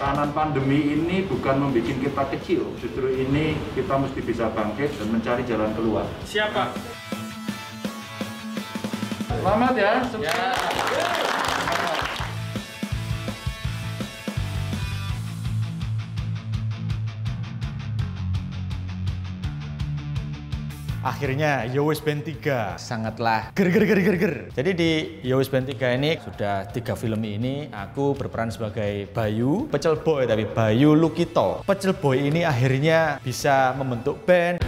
Tekanan pandemi ini bukan membuat kita kecil, justru ini kita mesti bisa bangkit dan mencari jalan keluar. Siapa? Selamat ya, sukses. Akhirnya Yowis Band 3 sangatlah ger. Jadi di Yowis Band 3 ini sudah 3 film ini aku berperan sebagai Bayu, Pecel Boy tapi Bayu Lukito. Pecel Boy ini akhirnya bisa membentuk band.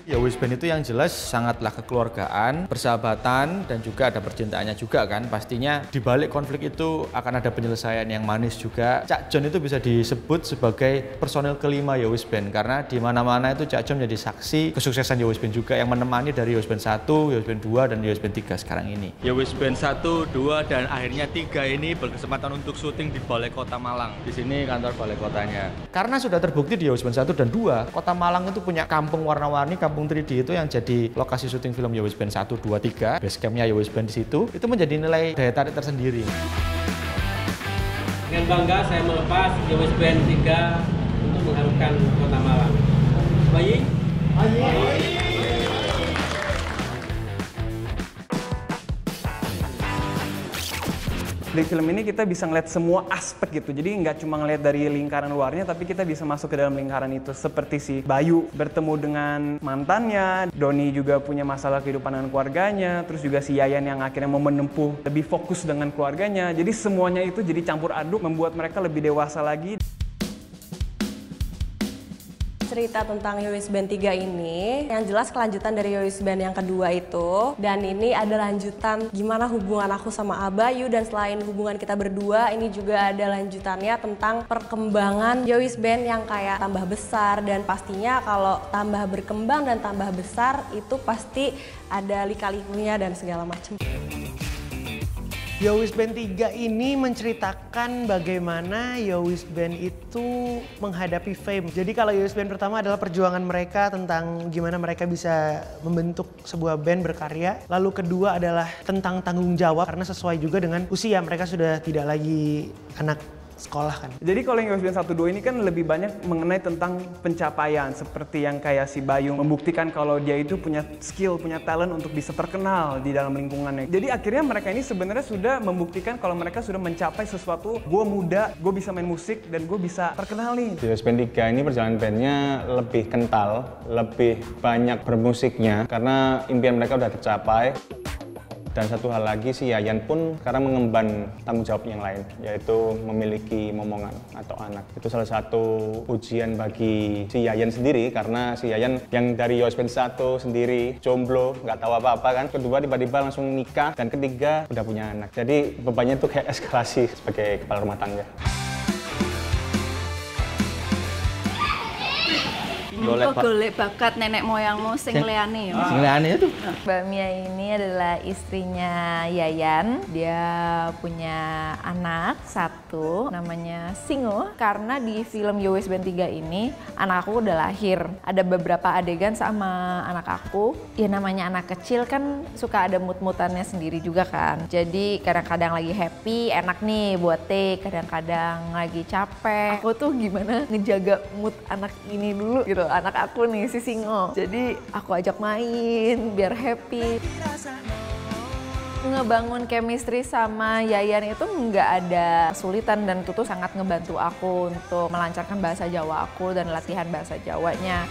Yowis Band itu yang jelas sangatlah kekeluargaan, persahabatan, dan juga ada percintaannya juga kan. Pastinya di balik konflik itu akan ada penyelesaian yang manis juga. Cak Jon itu bisa disebut sebagai personel kelima Yowis Band karena di mana-mana itu Cak Jon menjadi saksi kesuksesan Yowis Band juga yang menemani dari Yowis Band 1, Yowis Band 2, dan Yowis Band 3 sekarang ini. Yowis Band 1, 2, dan akhirnya 3 ini berkesempatan untuk syuting di Balai Kota Malang. Di sini kantor balai kotanya. Karena sudah terbukti di Yowis Band 1 dan 2, Kota Malang itu punya kampung warna-warni, kampung 3D itu yang jadi lokasi syuting film Yowis Band 1, 2, 3. Base campnya Yowis Band di situ, itu menjadi nilai daya tarik tersendiri. Dengan bangga saya melepas Yowis Band 3 untuk mengharumkan Kota Malang. Bayi? Di film ini kita bisa ngeliat semua aspek gitu, jadi nggak cuma ngeliat dari lingkaran luarnya, tapi kita bisa masuk ke dalam lingkaran itu. Seperti si Bayu bertemu dengan mantannya, Doni juga punya masalah kehidupan dengan keluarganya, terus juga si Yayan yang akhirnya mau menempuh lebih fokus dengan keluarganya. Jadi semuanya itu jadi campur aduk, membuat mereka lebih dewasa lagi. Cerita tentang Yowis Band 3 ini yang jelas kelanjutan dari Yowis Band yang kedua itu, dan ini ada lanjutan gimana hubungan aku sama Abayu, dan selain hubungan kita berdua ini juga ada lanjutannya tentang perkembangan Yowis Band yang kayak tambah besar, dan pastinya kalau tambah berkembang dan tambah besar itu pasti ada lika-likunya dan segala macam. Yowis Band 3 ini menceritakan bagaimana Yowis Band itu menghadapi fame. Jadi kalau Yowis Band pertama adalah perjuangan mereka tentang gimana mereka bisa membentuk sebuah band berkarya. Lalu kedua adalah tentang tanggung jawab karena sesuai juga dengan usia, mereka sudah tidak lagi anak sekolah kan. Jadi kalau yang Yowis Band 1, 2 ini kan lebih banyak mengenai tentang pencapaian. Seperti yang kayak si Bayu membuktikan kalau dia itu punya skill, punya talent untuk bisa terkenal di dalam lingkungannya. Jadi akhirnya mereka ini sebenarnya sudah membuktikan kalau mereka sudah mencapai sesuatu. Gue muda, gue bisa main musik, dan gue bisa terkenal nih. Yowis Band 3 ini perjalanan bandnya lebih kental, lebih banyak bermusiknya karena impian mereka udah tercapai. Dan satu hal lagi, si Yayan pun sekarang mengemban tanggung jawab yang lain, yaitu memiliki momongan atau anak. Itu salah satu ujian bagi si Yayan sendiri, karena si Yayan yang dari Yowis Band 1 sendiri, jomblo, nggak tahu apa-apa kan. Kedua tiba-tiba langsung nikah, dan ketiga udah punya anak. Jadi bebannya tuh kayak eskalasi sebagai kepala rumah tangga. Kok golek bakat nenek moyangmu sing liyane ya? Sing liyane itu. Mbak Mia ini adalah istrinya Yayan. Dia punya anak satu, namanya Singo. Karena di film Yowis Band 3 ini, anak aku udah lahir. Ada beberapa adegan sama anak aku. Ya namanya anak kecil kan suka ada mood-moodannya sendiri juga kan. Jadi kadang-kadang lagi happy, enak nih buat take. Kadang-kadang lagi capek. Aku tuh gimana ngejaga mood anak ini dulu gitu. Anak aku nih si Singo, jadi aku ajak main biar happy. Ngebangun chemistry sama Yayan itu nggak ada kesulitan, dan itu tuh sangat ngebantu aku untuk melancarkan bahasa Jawa aku dan latihan bahasa Jawanya.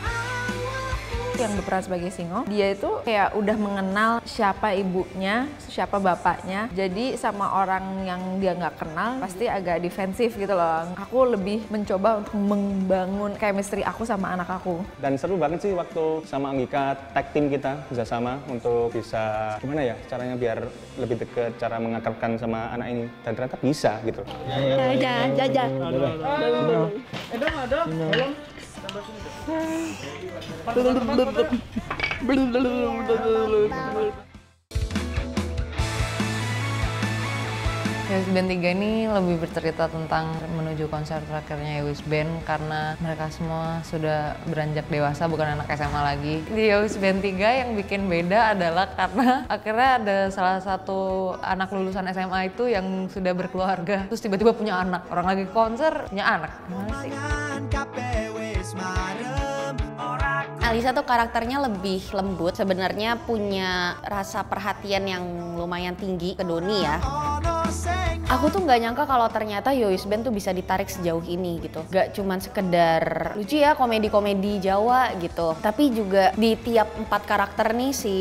Yang berperan sebagai Singo, dia itu kayak udah mengenal siapa ibunya, siapa bapaknya. Jadi sama orang yang dia nggak kenal pasti agak defensif gitu loh. Aku lebih mencoba untuk membangun chemistry aku sama anak aku. Dan seru banget sih waktu sama Anggika tag team kita bisa sama untuk bisa gimana ya caranya biar lebih deket, cara mengakrabkan sama anak ini. Dan ternyata bisa gitu. Yo Band 3 ini lebih bercerita tentang menuju konser terakhirnya Yo Band karena mereka semua sudah beranjak dewasa, bukan anak SMA lagi. Di Yo Band 3 yang bikin beda adalah karena akhirnya ada salah satu anak lulusan SMA itu yang sudah berkeluarga, terus tiba-tiba punya anak. Orang lagi konser, punya anak. Gimana sih? Alisa tuh karakternya lebih lembut, sebenarnya punya rasa perhatian yang lumayan tinggi ke Doni ya. Aku tuh nggak nyangka kalau ternyata Yo Band tuh bisa ditarik sejauh ini gitu. Gak cuman sekedar lucu ya, komedi-komedi Jawa gitu. Tapi juga di tiap 4 karakter nih, si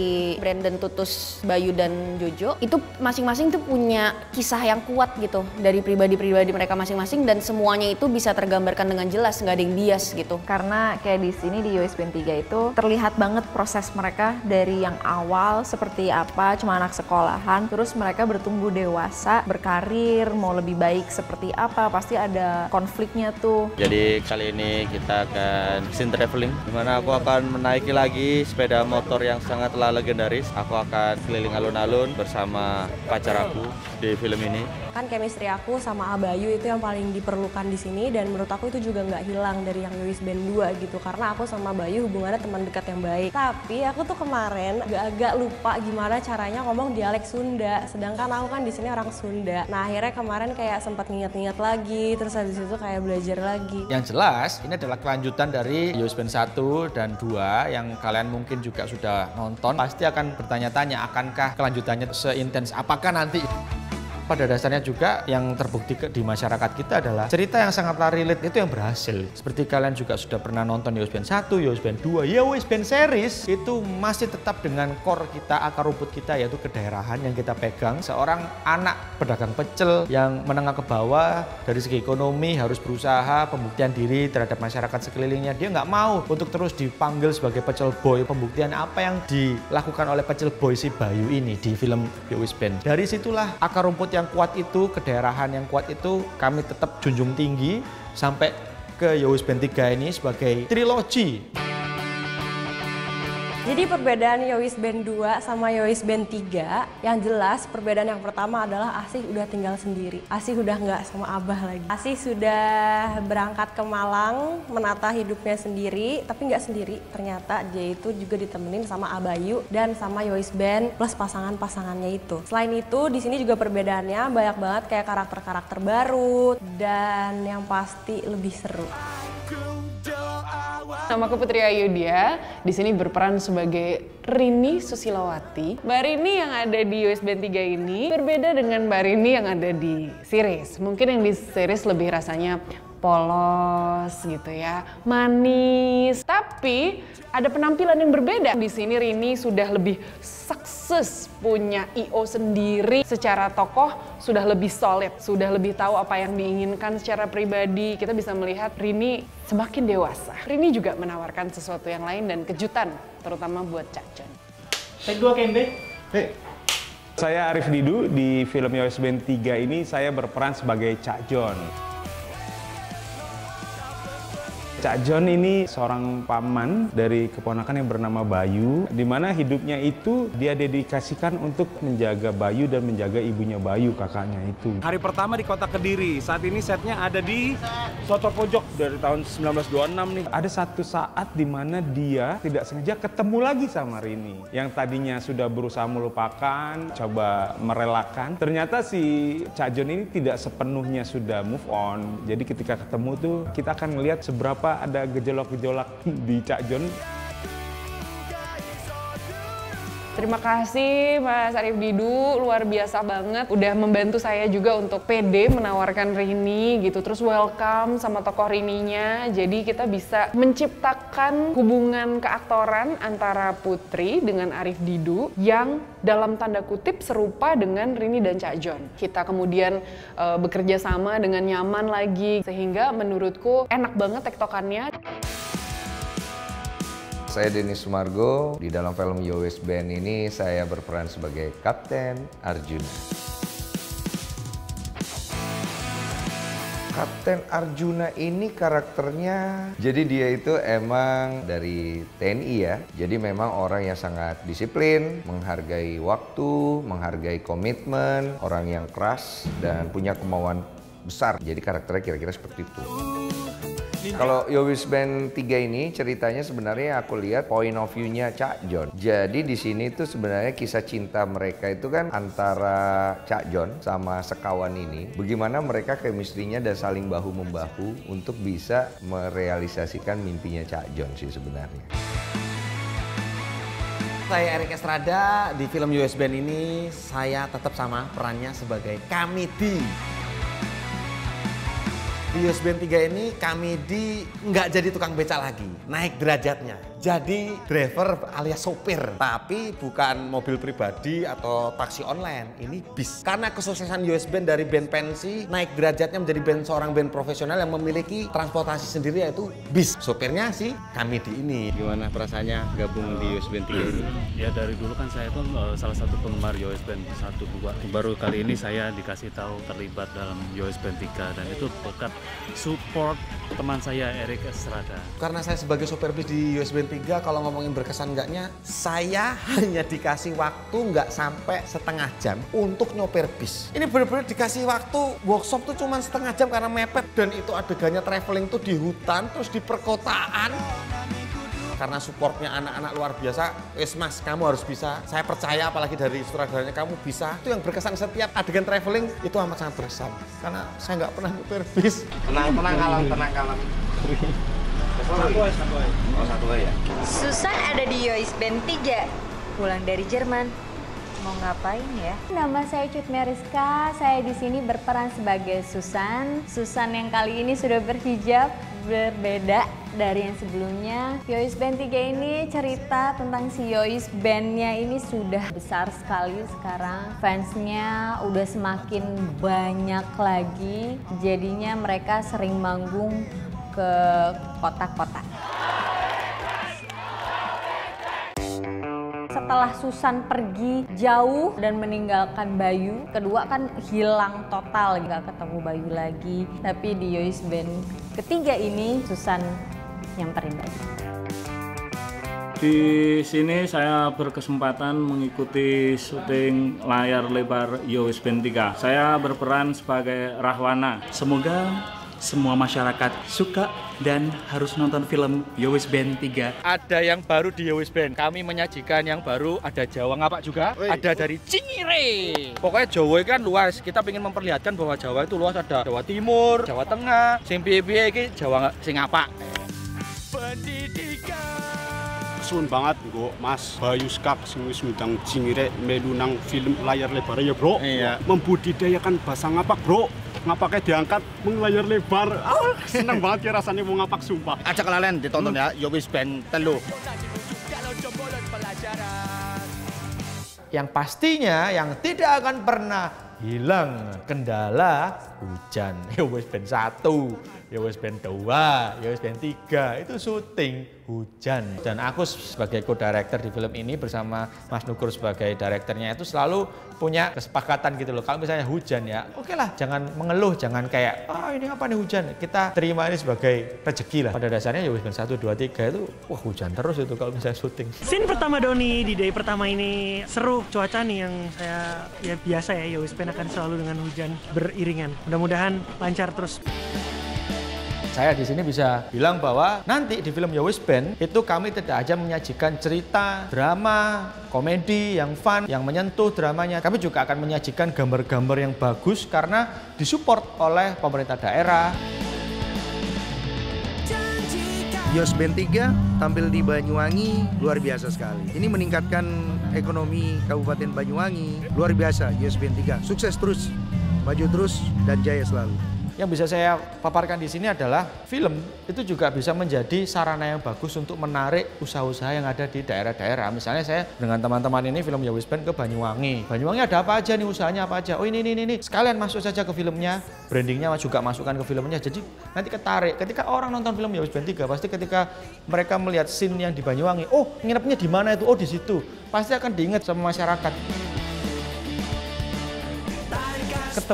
Brandon, Tutus, Bayu, dan Jojo, itu masing-masing tuh punya kisah yang kuat gitu. Dari pribadi-pribadi mereka masing-masing, dan semuanya itu bisa tergambarkan dengan jelas, nggak ada yang bias gitu. Karena kayak di sini di Yo Band 3 itu terlihat banget proses mereka dari yang awal seperti apa, cuma anak sekolahan, terus mereka bertumbuh dewasa, berkarir, mau lebih baik seperti apa, pasti ada konfliknya tuh. Jadi kali ini kita akan scene traveling, dimana aku akan menaiki lagi sepeda motor yang sangatlah legendaris. Aku akan keliling alun-alun bersama pacar aku di film ini. Kan chemistry aku sama Abayu itu yang paling diperlukan di sini, dan menurut aku itu juga nggak hilang dari yang Yo Band 2 gitu, karena aku sama Bayu hubungannya teman dekat yang baik. Tapi aku tuh kemarin agak lupa gimana caranya ngomong dialek Sunda, sedangkan aku kan di sini orang Sunda. Nah akhirnya kemarin kayak sempat nginget-nginget lagi, terus habis itu kayak belajar lagi. Yang jelas ini adalah kelanjutan dari Yo Band 1 dan 2 yang kalian mungkin juga sudah nonton. Pasti akan bertanya-tanya, akankah kelanjutannya seintens apakah nanti? Pada dasarnya juga yang terbukti di masyarakat kita adalah cerita yang sangatlah relate itu yang berhasil. Seperti kalian juga sudah pernah nonton Yo Band 1, Yo Band 2, Yo Band series itu masih tetap dengan core kita, akar rumput kita, yaitu kedaerahan yang kita pegang. Seorang anak pedagang pecel yang menengah ke bawah dari segi ekonomi harus berusaha pembuktian diri terhadap masyarakat sekelilingnya. Dia nggak mau untuk terus dipanggil sebagai pecel boy. Pembuktian apa yang dilakukan oleh pecel boy si Bayu ini di film Yo Band. Dari situlah akar rumput yang kuat itu, kedaerahan yang kuat itu kami tetap junjung tinggi sampai ke Yo Band 3 ini sebagai trilogi. Jadi perbedaan Yo Band 2 sama Yo Band 3, yang jelas perbedaan yang pertama adalah Asih udah tinggal sendiri. Asih udah nggak sama Abah lagi. Asih sudah berangkat ke Malang menata hidupnya sendiri, tapi nggak sendiri. Ternyata dia itu juga ditemenin sama Abayu dan sama Yo Band plus pasangan-pasangannya itu. Selain itu di sini juga perbedaannya banyak banget, kayak karakter-karakter baru dan yang pasti lebih seru. Nama aku Putri Ayudya, di sini berperan sebagai Rini Susilawati. Mbak Rini yang ada di Yo Band 3 ini berbeda dengan Mbak Rini yang ada di series. Mungkin yang di series lebih rasanya polos gitu ya, manis. Tapi ada penampilan yang berbeda. Di sini Rini sudah lebih sukses, punya IO sendiri. Secara tokoh sudah lebih solid, sudah lebih tahu apa yang diinginkan secara pribadi. Kita bisa melihat Rini semakin dewasa. Rini juga menawarkan sesuatu yang lain dan kejutan, terutama buat Cak Jon. Take 2 Kembe. Saya Arif Didu, di film Yo Band 3 ini saya berperan sebagai Cak Jon. Cak Jon ini seorang paman dari keponakan yang bernama Bayu, di mana hidupnya itu dia dedikasikan untuk menjaga Bayu dan menjaga ibunya Bayu, kakaknya itu. Hari pertama di kota Kediri, saat ini setnya ada di Soto Pojok dari tahun 1926 nih. Ada satu saat di mana dia tidak sengaja ketemu lagi sama Rini, yang tadinya sudah berusaha melupakan, coba merelakan. Ternyata si Cak Jon ini tidak sepenuhnya sudah move on. Jadi ketika ketemu tuh kita akan melihat seberapa ada gejolak-gejolak di Cak Jon. Terima kasih Mas Arif Didu, luar biasa banget. Udah membantu saya juga untuk pede menawarkan Rini gitu. Terus welcome sama tokoh Rininya. Jadi kita bisa menciptakan hubungan keaktoran antara Putri dengan Arif Didu yang dalam tanda kutip serupa dengan Rini dan Cak Jon. Kita kemudian bekerja sama dengan nyaman lagi. Sehingga menurutku enak banget tektokannya. Saya Denny Sumargo, di dalam film Yo Band ini saya berperan sebagai Kapten Arjuna. Kapten Arjuna ini karakternya, jadi dia itu emang dari TNI ya. Jadi memang orang yang sangat disiplin, menghargai waktu, menghargai komitmen, orang yang keras dan punya kemauan besar. Jadi karakternya kira-kira seperti itu. Kalau Yo Wis Band 3 ini ceritanya sebenarnya aku lihat point of view-nya Cak Jon. Jadi di sini tuh sebenarnya kisah cinta mereka itu kan antara Cak Jon sama sekawan ini. Bagaimana mereka chemistry-nya dan saling bahu-membahu untuk bisa merealisasikan mimpinya Cak Jon sih sebenarnya. Saya Erik Estrada, di film Yo Wis Band ini saya tetap sama perannya sebagai Kamidi. Di Yo Wis Band 3 ini Kamidi nggak jadi tukang beca lagi, naik derajatnya. Jadi driver alias sopir, tapi bukan mobil pribadi atau taksi online, ini bis. Karena kesuksesan Yo Wis Band dari band pensi, naik derajatnya menjadi seorang band profesional yang memiliki transportasi sendiri yaitu bis. Sopirnya si Kamidi ini. Gimana perasaannya gabung di Yo Wis Band 3 ini? Ya dari dulu kan saya itu salah satu penggemar Yo Wis Band 1-2. Baru kali ini saya dikasih tahu terlibat dalam Yo Wis Band 3 dan itu berkat support teman saya Erik Estrada. Karena saya sebagai sopir bis di Yo Wis Band 3, kalau ngomongin berkesan enggaknya, saya hanya dikasih waktu nggak sampai setengah jam untuk nyopir bis. Ini benar-benar dikasih waktu workshop tuh cuma setengah jam karena mepet, dan itu adegannya traveling tuh di hutan terus di perkotaan. Karena supportnya anak-anak luar biasa, wes mas kamu harus bisa, saya percaya apalagi dari sutradaranya kamu bisa. Itu yang berkesan, setiap adegan traveling itu amat sangat berkesan karena saya nggak pernah nyopir bis. Tenang kalem. Satu ya. Susan ada di Yo Wis Band 3, pulang dari Jerman. Mau ngapain ya? Nama saya Cut Meriska, saya di sini berperan sebagai Susan. Susan yang kali ini sudah berhijab, berbeda dari yang sebelumnya. Yo Wis Band 3 ini cerita tentang si Yo Wis Band-nya ini sudah besar sekali sekarang. Fansnya udah semakin banyak lagi, jadinya mereka sering manggung ke kota-kota. Setelah Susan pergi jauh dan meninggalkan Bayu, kedua kan hilang total, nggak ketemu Bayu lagi. Tapi di Yo Wis Band ketiga ini Susan nyamperin Bayu. Di sini saya berkesempatan mengikuti syuting layar lebar Yo Wis Band 3. Saya berperan sebagai Rahwana. Semoga semua masyarakat suka dan harus nonton film Yo Wis Band 3. Ada yang baru di Yo Wis Band. Kami menyajikan yang baru, ada Jawa Ngapak juga, ada dari Cingire. Pokoknya Jawa kan luas. Kita ingin memperlihatkan bahwa Jawa itu luas, ada Jawa Timur, Jawa Tengah, sing piye-piye iki Jawa sing ngapak. Sun banget kok Mas Bayu Skak sing wis ngundang Cingire melu nang film layar lebar ya, Bro. Iya. Membudidayakan bahasa ngapak, Bro. Ngapaknya diangkat layar lebar. Seneng banget ya rasanya mau ngapak, sumpah. Ajak kalian ditonton ya, Yo Wis Band 3. Yang pastinya yang tidak akan pernah hilang kendala hujan. Yo Wis Band 1, Yo Wis Band 2, Yo Wis Band 3 itu syuting hujan. Dan aku sebagai co-director di film ini bersama Mas Nukur sebagai direkturnya itu selalu punya kesepakatan gitu loh. Kalau misalnya hujan ya, oke lah, jangan mengeluh, jangan kayak ini apa nih hujan. Kita terima ini sebagai rezeki lah. Pada dasarnya Yo Wis Band 1, 2, 3 itu wah hujan terus itu kalau misalnya syuting. Scene pertama Doni di day pertama ini seru, cuaca nih yang saya ya biasa ya, Yo Wis Band akan selalu dengan hujan beriringan. Mudah-mudahan lancar terus. Saya di sini bisa bilang bahwa nanti di film Yo Wis Band itu kami tidak hanya menyajikan cerita, drama, komedi yang fun, yang menyentuh dramanya. Kami juga akan menyajikan gambar-gambar yang bagus karena disupport oleh pemerintah daerah. Yo Wis Band 3 tampil di Banyuwangi luar biasa sekali. Ini meningkatkan ekonomi Kabupaten Banyuwangi luar biasa. Yo Wis Band 3 sukses terus, maju terus dan jaya selalu. Yang bisa saya paparkan di sini adalah film itu juga bisa menjadi sarana yang bagus untuk menarik usaha-usaha yang ada di daerah-daerah. Misalnya saya dengan teman-teman ini film Yo Wis Band ke Banyuwangi. Banyuwangi ada apa aja nih, usahanya apa aja. Oh ini. Sekalian masuk saja ke filmnya, brandingnya juga masukkan ke filmnya. Jadi nanti ketarik. Ketika orang nonton film Yo Wis Band 3, pasti ketika mereka melihat scene yang di Banyuwangi, oh nginepnya di mana itu? Oh di situ. Pasti akan diingat sama masyarakat.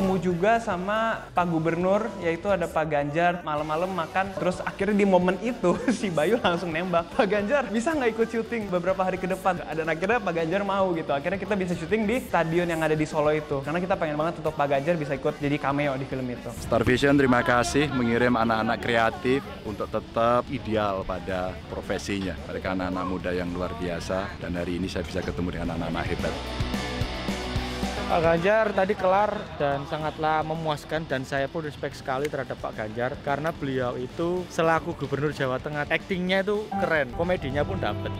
ketemu juga sama Pak Gubernur, yaitu ada Pak Ganjar, malam-malam makan. Terus akhirnya di momen itu si Bayu langsung nembak, Pak Ganjar bisa nggak ikut syuting beberapa hari ke depan? Dan akhirnya Pak Ganjar mau gitu. Akhirnya kita bisa syuting di stadion yang ada di Solo itu. Karena kita pengen banget untuk Pak Ganjar bisa ikut jadi cameo di film itu. Star Vision terima kasih mengirim anak-anak kreatif untuk tetap ideal pada profesinya. Mereka anak-anak muda yang luar biasa dan hari ini saya bisa ketemu dengan anak-anak hebat. Pak Ganjar tadi kelar dan sangatlah memuaskan dan saya pun respect sekali terhadap Pak Ganjar karena beliau itu selaku Gubernur Jawa Tengah, aktingnya itu keren, komedinya pun dapet.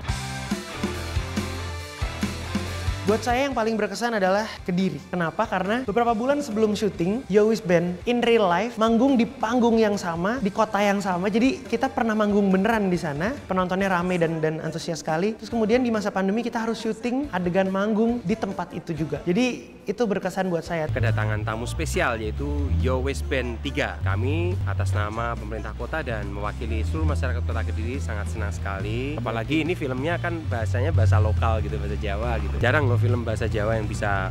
Buat saya yang paling berkesan adalah Kediri. Kenapa? Karena beberapa bulan sebelum syuting, Yo Wis Band in real life manggung di panggung yang sama, di kota yang sama. Jadi kita pernah manggung beneran di sana, penontonnya rame dan antusias sekali. Terus kemudian di masa pandemi kita harus syuting adegan manggung di tempat itu juga. Jadi itu berkesan buat saya. Kedatangan tamu spesial yaitu Yo Wis Band 3. Kami atas nama pemerintah kota dan mewakili seluruh masyarakat Kota Kediri sangat senang sekali. Apalagi ini filmnya kan bahasanya bahasa lokal gitu, bahasa Jawa gitu. Jarang loh film bahasa Jawa yang bisa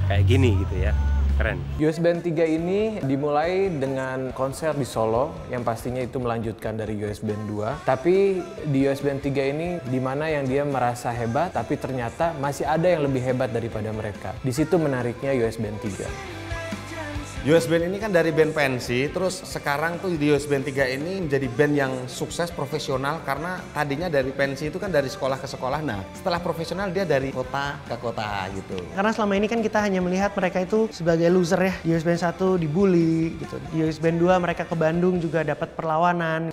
kayak gini gitu ya. Keren. Yo Wis Band 3 ini dimulai dengan konser di Solo yang pastinya itu melanjutkan dari Yo Wis Band 2. Tapi di Yo Wis Band 3 ini dimana yang dia merasa hebat tapi ternyata masih ada yang lebih hebat daripada mereka. Di situ menariknya Yo Wis Band 3. Yo Wis Band ini kan dari band pensi, terus sekarang tuh di Yo Wis Band 3 ini menjadi band yang sukses profesional karena tadinya dari pensi itu kan dari sekolah ke sekolah. Nah, setelah profesional dia dari kota ke kota gitu. Karena selama ini kan kita hanya melihat mereka itu sebagai loser ya. Di Yo Wis Band 1 dibully gitu. Di Yo Wis Band 2 mereka ke Bandung juga dapat perlawanan.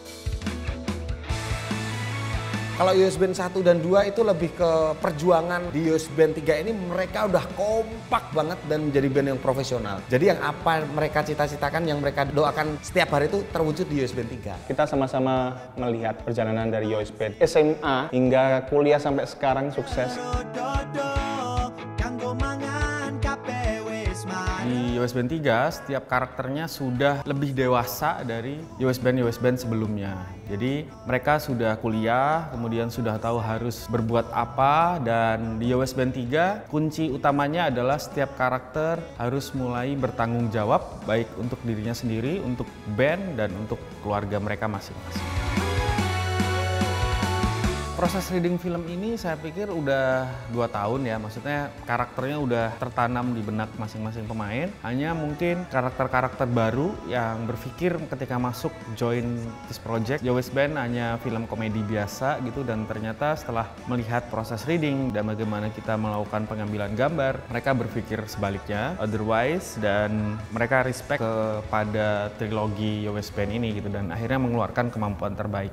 Kalau Yo Wis Band 1 dan 2 itu lebih ke perjuangan. Di Yo Wis Band 3 ini mereka udah kompak banget dan menjadi band yang profesional. Jadi yang apa mereka cita-citakan, yang mereka doakan setiap hari itu terwujud di Yo Wis Band 3. Kita sama-sama melihat perjalanan dari Yo Wis Band SMA hingga kuliah sampai sekarang sukses. Di Yo Wis Band 3, setiap karakternya sudah lebih dewasa dari Yo Wis Band sebelumnya. Jadi mereka sudah kuliah, kemudian sudah tahu harus berbuat apa, dan di Yo Wis Band 3 kunci utamanya adalah setiap karakter harus mulai bertanggung jawab baik untuk dirinya sendiri, untuk band, dan untuk keluarga mereka masing-masing. Proses reading film ini saya pikir udah 2 tahun ya, maksudnya karakternya udah tertanam di benak masing-masing pemain. Hanya mungkin karakter-karakter baru yang berpikir ketika masuk join this project, Yo Wis Band hanya film komedi biasa gitu, dan ternyata setelah melihat proses reading dan bagaimana kita melakukan pengambilan gambar, mereka berpikir sebaliknya, otherwise, dan mereka respect kepada trilogi Yo Wis Band ini gitu, dan akhirnya mengeluarkan kemampuan terbaik.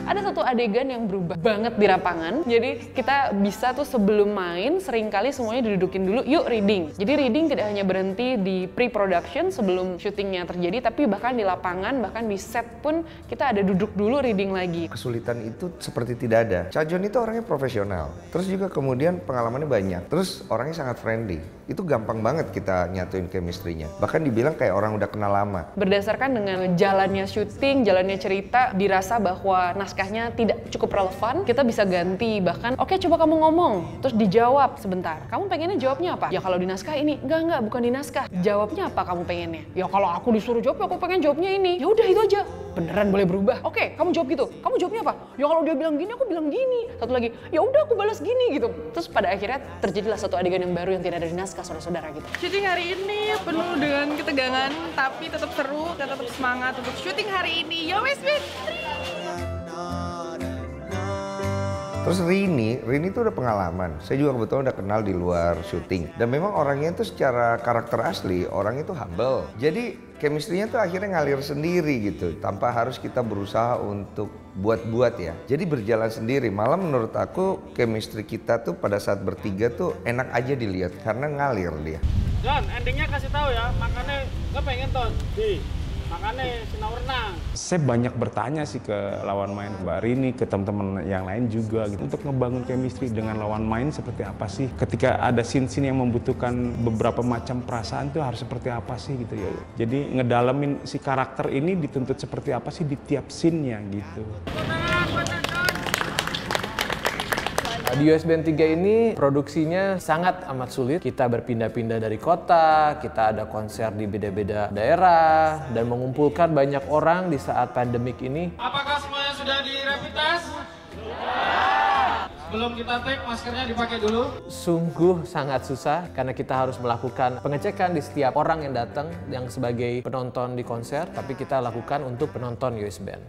Ada satu adegan yang berubah banget di lapangan. Jadi kita bisa tuh sebelum main seringkali semuanya didudukin dulu, yuk reading. Jadi reading tidak hanya berhenti di pre-production sebelum syutingnya terjadi, tapi bahkan di lapangan, bahkan di set pun kita ada duduk dulu reading lagi. Kesulitan itu seperti tidak ada. Cha John itu orangnya profesional. Terus juga kemudian pengalamannya banyak. Terus orangnya sangat friendly. Itu gampang banget kita nyatuin chemistry-nya. Bahkan dibilang kayak orang udah kenal lama. Berdasarkan dengan jalannya syuting, jalannya cerita, dirasa bahwa naskahnya tidak cukup relevan, kita bisa ganti. Bahkan, oke, coba kamu ngomong, terus dijawab sebentar. Kamu pengennya jawabnya apa? Ya kalau di naskah ini, enggak, bukan di naskah. Jawabnya apa kamu pengennya? Ya kalau aku disuruh jawab, aku pengen jawabnya ini. Ya udah itu aja. Beneran boleh berubah. Oke, kamu jawab gitu. Kamu jawabnya apa? Ya kalau dia bilang gini, aku bilang gini. Satu lagi, ya udah aku balas gini gitu. Terus pada akhirnya terjadilah satu adegan yang baru yang tidak ada di naskah, saudara-saudara gitu. Syuting hari ini penuh dengan ketegangan, tapi tetap seru, tetap semangat untuk syuting hari ini. Yo Wis Band 3. Terus Rini itu udah pengalaman. Saya juga kebetulan udah kenal di luar syuting. Dan memang orangnya itu secara karakter asli, orang itu humble. Jadi chemistry-nya tuh akhirnya ngalir sendiri gitu. Tanpa harus kita berusaha untuk buat-buat ya. Jadi berjalan sendiri. Malah menurut aku chemistry kita tuh pada saat bertiga tuh enak aja dilihat. Karena ngalir dia. John, endingnya kasih tahu ya. Makanya gak pengen ton di makanya sinau renang. Saya banyak bertanya sih ke lawan main Mbak Rini, ke teman-teman yang lain juga gitu. Untuk ngebangun chemistry dengan lawan main seperti apa sih? Ketika ada scene-scene yang membutuhkan beberapa macam perasaan itu harus seperti apa sih gitu ya. Jadi ngedalemin si karakter ini dituntut seperti apa sih di tiap scene-nya gitu. Di US Band 3 ini produksinya sangat amat sulit. Kita berpindah-pindah dari kota, kita ada konser di beda-beda daerah, dan mengumpulkan banyak orang di saat pandemik ini. Apakah semuanya sudah di rapid test? Sebelum kita take, maskernya dipakai dulu. Sungguh sangat susah karena kita harus melakukan pengecekan di setiap orang yang datang yang sebagai penonton di konser, tapi kita lakukan untuk penonton US Band.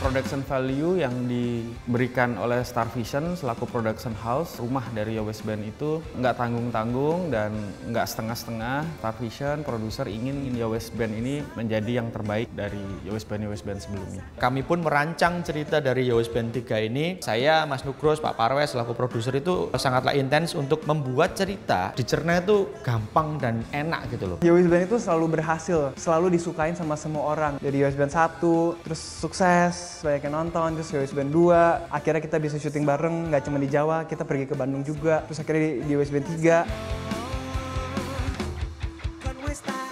Production value yang diberikan oleh Star Vision selaku production house rumah dari US Band itu nggak tanggung-tanggung dan nggak setengah-setengah. Star Vision produser ingin US Band ini menjadi yang terbaik dari US Band sebelumnya. Kami pun merancang cerita dari US Band 3 ini. Saya, Mas Nugros, Pak Parwes selaku produser itu sangatlah intens untuk membuat cerita dicerna itu gampang dan enak gitu loh. US Band itu selalu berhasil, selalu disukain sama semua orang. Dari US Band 1, terus sukses, banyak yang nonton, terus US Band 2, akhirnya kita bisa syuting bareng, nggak cuma di Jawa, kita pergi ke Bandung juga, terus akhirnya di US Band 3.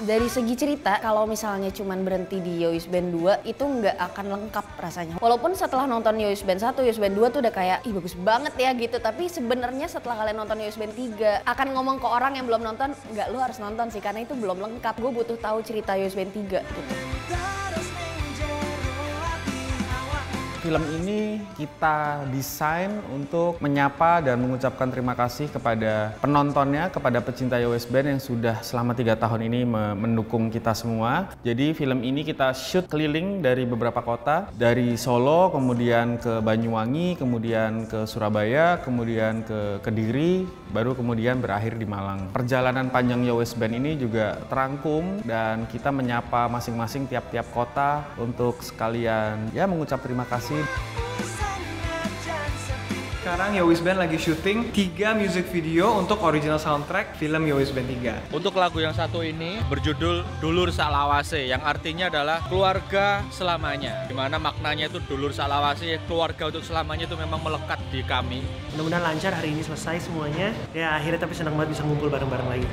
Dari segi cerita, kalau misalnya cuman berhenti di US Band 2 itu nggak akan lengkap rasanya. Walaupun setelah nonton US Band 1, US Band 2 tuh udah kayak, ih bagus banget ya gitu. Tapi sebenarnya setelah kalian nonton US Band 3, akan ngomong ke orang yang belum nonton, nggak, lu harus nonton sih karena itu belum lengkap. Gue butuh tahu cerita US Band 3 gitu. Film ini kita desain untuk menyapa dan mengucapkan terima kasih kepada penontonnya, kepada pecinta US Band yang sudah selama 3 tahun ini mendukung kita semua. Jadi film ini kita shoot keliling dari beberapa kota, dari Solo, kemudian ke Banyuwangi, kemudian ke Surabaya, kemudian ke Kediri, baru kemudian berakhir di Malang. Perjalanan panjang US Band ini juga terangkum dan kita menyapa masing-masing tiap-tiap kota untuk sekalian ya mengucap terima kasih. Sekarang Yowis Band lagi syuting 3 music video untuk original soundtrack film Yowis Band 3. Untuk lagu yang satu ini berjudul Dulur Salawase, yang artinya adalah keluarga selamanya. Dimana maknanya itu dulur salawase, keluarga untuk selamanya itu memang melekat di kami. Mudah-mudahan lancar hari ini selesai semuanya. Ya akhirnya tapi senang banget bisa ngumpul bareng-bareng lagi.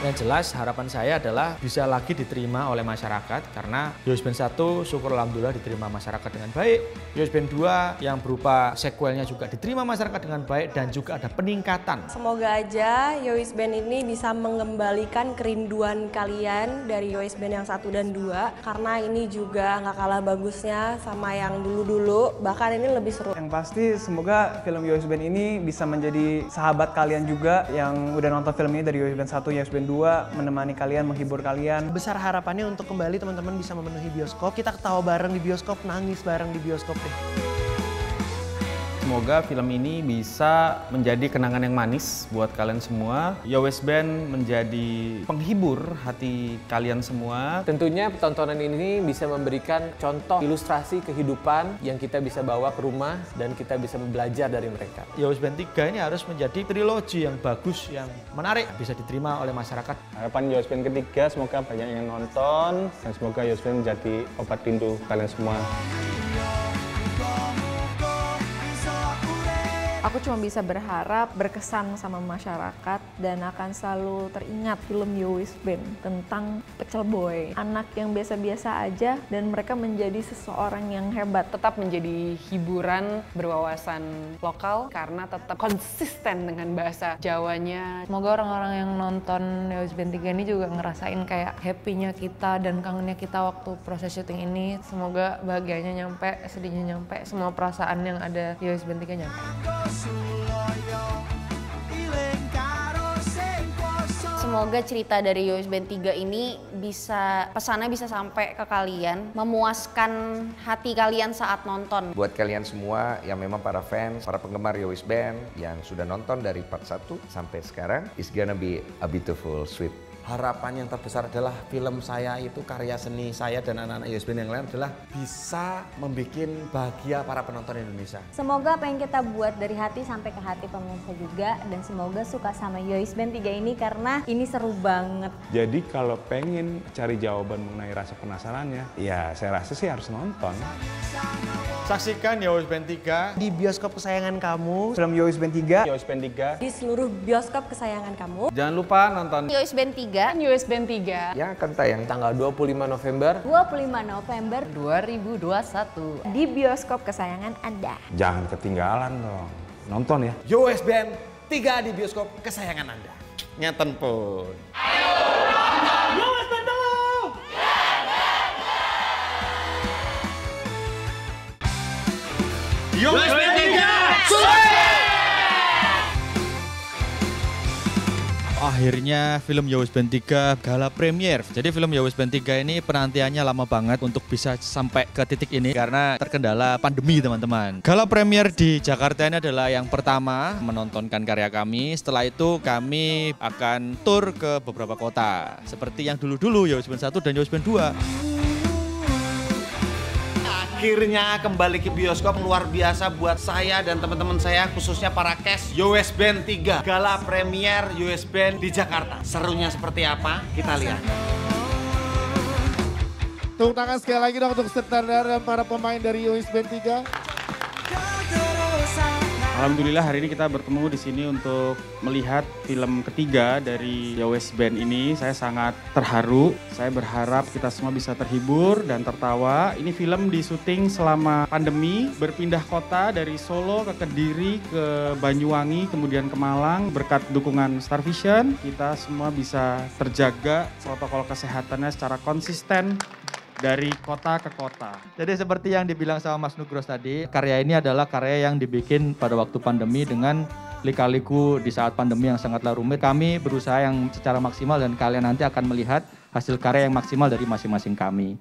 Yang jelas harapan saya adalah bisa lagi diterima oleh masyarakat karena US Band 1 syukur alhamdulillah diterima masyarakat dengan baik. US Band 2 yang berupa sequelnya juga diterima masyarakat dengan baik dan juga ada peningkatan. Semoga aja US Band ini bisa mengembalikan kerinduan kalian dari US Band yang 1 dan 2 karena ini juga nggak kalah bagusnya sama yang dulu-dulu, bahkan ini lebih seru. Yang pasti semoga film US Band ini bisa menjadi sahabat kalian juga yang udah nonton film ini dari US Band 1, US Band 2, menemani kalian, menghibur kalian. Besar harapannya untuk kembali teman-teman bisa memenuhi bioskop. Kita ketawa bareng di bioskop, nangis bareng di bioskop deh. Semoga film ini bisa menjadi kenangan yang manis buat kalian semua. US Band menjadi penghibur hati kalian semua. Tentunya tontonan ini bisa memberikan contoh ilustrasi kehidupan yang kita bisa bawa ke rumah dan kita bisa belajar dari mereka. US Band 3 ini harus menjadi trilogi yang bagus, yang menarik, bisa diterima oleh masyarakat. Harapan US Band ketiga semoga banyak yang nonton dan semoga US Band menjadi obat rindu kalian semua. Aku cuma bisa berharap berkesan sama masyarakat dan akan selalu teringat film US Band tentang pecel boy. Anak yang biasa-biasa aja dan mereka menjadi seseorang yang hebat. Tetap menjadi hiburan berwawasan lokal karena tetap konsisten dengan bahasa Jawanya. Semoga orang-orang yang nonton US Band 3 ini juga ngerasain kayak happy-nya kita dan kangennya kita waktu proses syuting ini. Semoga bahagianya nyampe, sedihnya nyampe, semua perasaan yang ada di US Band 3 nyampe. Semoga cerita dari US Band 3 ini pesannya bisa sampai ke kalian, memuaskan hati kalian saat nonton. Buat kalian semua yang memang para fans, para penggemar US Band yang sudah nonton dari part 1 sampai sekarang, it's gonna be a beautiful, sweet. Harapan yang terbesar adalah film saya itu, karya seni saya dan anak-anak US Band yang lain adalah bisa membuat bahagia para penonton Indonesia. Semoga apa yang kita buat dari hati sampai ke hati pemirsa juga, dan semoga suka sama US Band 3 ini karena ini seru banget. Jadi kalau pengen cari jawaban mengenai rasa penasarannya, ya saya rasa sih harus nonton. Saksikan Yo Wis Band 3 di bioskop kesayangan kamu. Film Yo Wis Band 3. Yo Wis Band 3. Di seluruh bioskop kesayangan kamu. Jangan lupa nonton Yo Wis Band 3. Yo Wis Band 3 yang akan tayang tanggal 25 November 2021 di bioskop kesayangan Anda. Jangan ketinggalan dong. Nonton ya. Yo Wis Band 3 di bioskop kesayangan Anda. Nyeten pun. Yo Wis Band 3! Akhirnya film Yo Wis Band 3 gala premier. Jadi film Yo Wis Band 3 ini penantiannya lama banget untuk bisa sampai ke titik ini karena terkendala pandemi teman-teman. Gala premier di Jakarta ini adalah yang pertama menontonkan karya kami. Setelah itu kami akan tur ke beberapa kota. Seperti yang dulu-dulu Yo Wis Band 1 dan Yo Wis Band 2. Akhirnya kembali ke bioskop, luar biasa buat saya dan teman-teman saya, khususnya para cast Yo Wis Band 3 gala premier Yo Wis Band di Jakarta. Serunya seperti apa? Kita lihat. Tepuk tangan sekali lagi dong untuk Setandar dan para pemain dari Yo Wis Band 3. Alhamdulillah hari ini kita bertemu di sini untuk melihat film ketiga dari Yo Wis Band ini. Saya sangat terharu. Saya berharap kita semua bisa terhibur dan tertawa. Ini film disuting selama pandemi, berpindah kota dari Solo ke Kediri, ke Banyuwangi, kemudian ke Malang. Berkat dukungan Star Vision, kita semua bisa terjaga protokol kesehatannya secara konsisten dari kota ke kota. Jadi seperti yang dibilang sama Mas Nugros tadi, karya ini adalah karya yang dibikin pada waktu pandemi dengan lika-liku di saat pandemi yang sangatlah rumit. Kami berusaha yang secara maksimal dan kalian nanti akan melihat hasil karya yang maksimal dari masing-masing kami.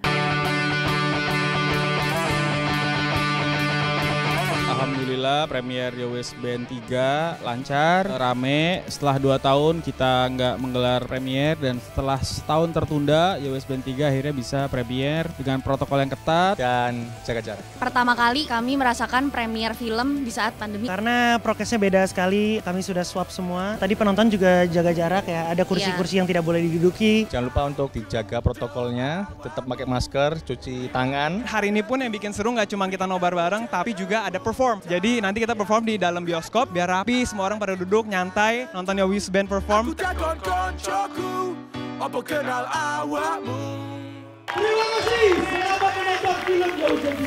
Alhamdulillah premier Yo Wis Band 3 lancar, rame. Setelah 2 tahun kita nggak menggelar premier dan setelah setahun tertunda Yo Wis Band 3 akhirnya bisa premier dengan protokol yang ketat dan jaga jarak. Pertama kali kami merasakan premier film di saat pandemi. Karena prokesnya beda sekali, kami sudah swab semua. Tadi penonton juga jaga jarak ya, ada kursi-kursi yang tidak boleh diduduki. Jangan lupa untuk dijaga protokolnya, tetap pakai masker, cuci tangan. Hari ini pun yang bikin seru nggak cuma kita nobar bareng, tapi juga ada perform. Jadi nanti kita perform di dalam bioskop biar rapi, semua orang pada duduk nyantai nonton Yo Wis Band perform. Terima kasih, selamat menonton film Yo Wis Band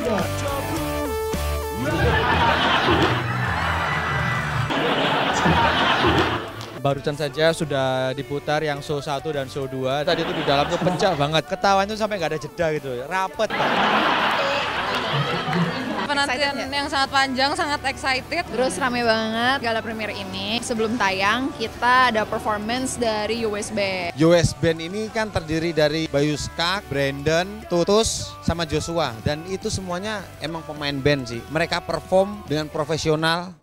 3. Barusan saja sudah diputar yang show 1 dan show 2. Tadi itu di dalam tuh pecah banget. Ketawanya tuh sampai nggak ada jeda gitu. Rapet banget. Penantian yang sangat panjang, sangat excited. Terus rame banget gala premier ini. Sebelum tayang kita ada performance dari Yo Wis Band. Yo Wis Band ini kan terdiri dari Bayu Skak, Brandon, Tutus, sama Joshua. Dan itu semuanya emang pemain band sih. Mereka perform dengan profesional.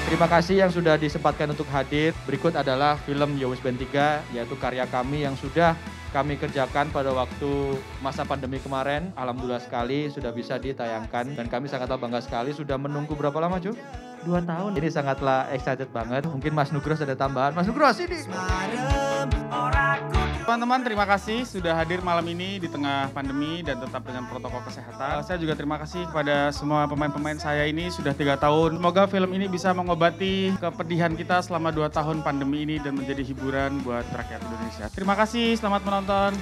Terima kasih yang sudah disempatkan untuk hadir. Berikut adalah film Yo Wis Band 3, yaitu karya kami yang sudah kami kerjakan pada waktu masa pandemi kemarin. Alhamdulillah sekali sudah bisa ditayangkan dan kami sangatlah bangga sekali. Sudah menunggu berapa lama, Cu? 2 tahun. Ini sangatlah excited banget. Mungkin Mas Nugros ada tambahan. Mas Nugros ini. Teman-teman, terima kasih sudah hadir malam ini di tengah pandemi dan tetap dengan protokol kesehatan. Saya juga terima kasih kepada semua pemain-pemain saya ini sudah 3 tahun. Semoga film ini bisa mengobati kepedihan kita selama 2 tahun pandemi ini dan menjadi hiburan buat rakyat Indonesia. Terima kasih, selamat menonton.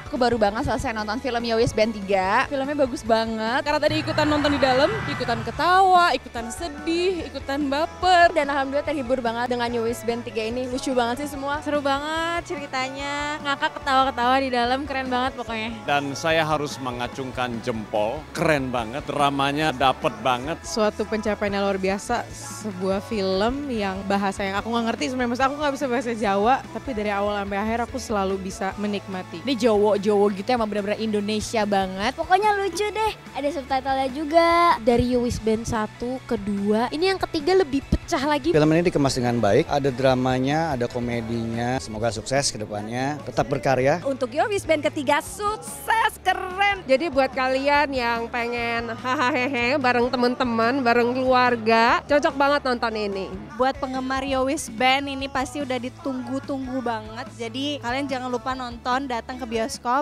Aku baru banget selesai nonton film Yo Wis Band 3. Filmnya bagus banget. Karena tadi ikutan nonton di dalam, ikutan ketawa, ikutan sedih, ikutan baper. Dan alhamdulillah terhibur banget dengan Yo Wis Band 3 ini. Lucu banget sih semua. Seru banget ceritanya. Ngakak ketawa-ketawa di dalam, keren banget pokoknya. Dan saya harus mengacungkan jempol. Keren banget, dramanya dapet banget. Suatu pencapaian yang luar biasa. Sebuah film yang bahasa yang aku nggak ngerti sebenarnya. Maksudnya aku nggak bisa bahasa Jawa, tapi dari awal sampai akhir aku selalu bisa menikmati. Ini Jawa gitu emang bener-bener Indonesia banget. Pokoknya lucu deh. Ada subtitlenya juga. Dari Yo Wis Band 1 ke 2. Ini yang ketiga lebih pecah pecah lagi. Film ini dikemas dengan baik, ada dramanya, ada komedinya. Semoga sukses ke depannya, tetap berkarya. Untuk Yo Wisband ketiga sukses, keren. Jadi buat kalian yang pengen hahaha bareng teman-teman, bareng keluarga, cocok banget nonton ini. Buat penggemar Yo Wisband ini pasti udah ditunggu-tunggu banget. Jadi kalian jangan lupa nonton, datang ke bioskop.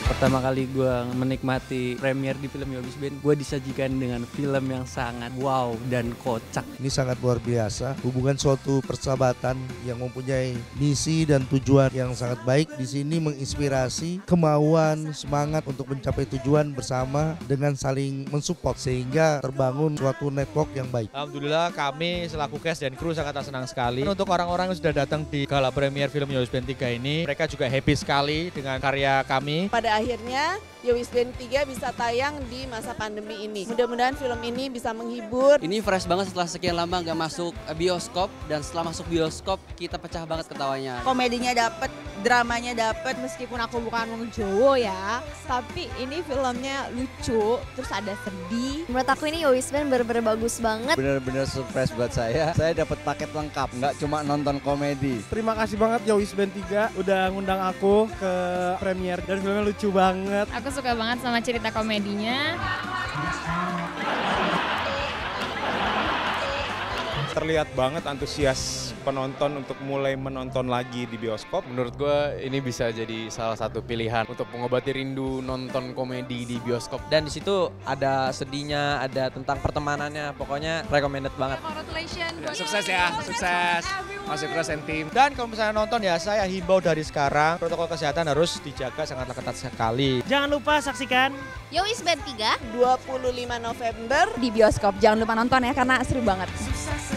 Pertama kali gue menikmati premier di film Yo Wisband, gue disajikan dengan film yang sangat wow dan kocak. Ini sangat luar biasa, hubungan suatu persahabatan yang mempunyai misi dan tujuan yang sangat baik. Di sini menginspirasi kemauan, semangat untuk mencapai tujuan bersama dengan saling mensupport sehingga terbangun suatu network yang baik. Alhamdulillah kami selaku cast dan kru sangat senang sekali. Untuk orang-orang yang sudah datang di gala premier film Yo Wisband 3 ini, mereka juga happy sekali dengan karya kami. Pada akhirnya Yo Wisband 3 bisa tayang di masa pandemi ini. Mudah-mudahan film ini bisa menghibur. Ini fresh banget setelah sekian lama gak masuk bioskop, dan setelah masuk bioskop kita pecah banget ketawanya. Komedinya dapet, dramanya dapet, meskipun aku bukan wong Jawa ya, tapi ini filmnya lucu, terus ada sedih. Menurut aku ini Yo Wisband bener-bener bagus banget. Bener-bener surprise buat saya dapat paket lengkap, nggak cuma nonton komedi. Terima kasih banget Yo Wisband 3 udah ngundang aku ke premier dan filmnya lucu banget. Aku suka banget sama cerita komedinya. Terlihat banget antusias penonton untuk mulai menonton lagi di bioskop. Menurut gue ini bisa jadi salah satu pilihan untuk mengobati rindu nonton komedi di bioskop. Dan di situ ada sedihnya, ada tentang pertemanannya, pokoknya recommended banget. Congratulations. Sukses ya, sukses. Masih present tim. Dan kalau misalnya nonton ya, saya himbau dari sekarang protokol kesehatan harus dijaga sangatlah ketat sekali. Jangan lupa saksikan Yo Wisband 3 25 November di bioskop. Jangan lupa nonton ya karena seru banget. Sukses.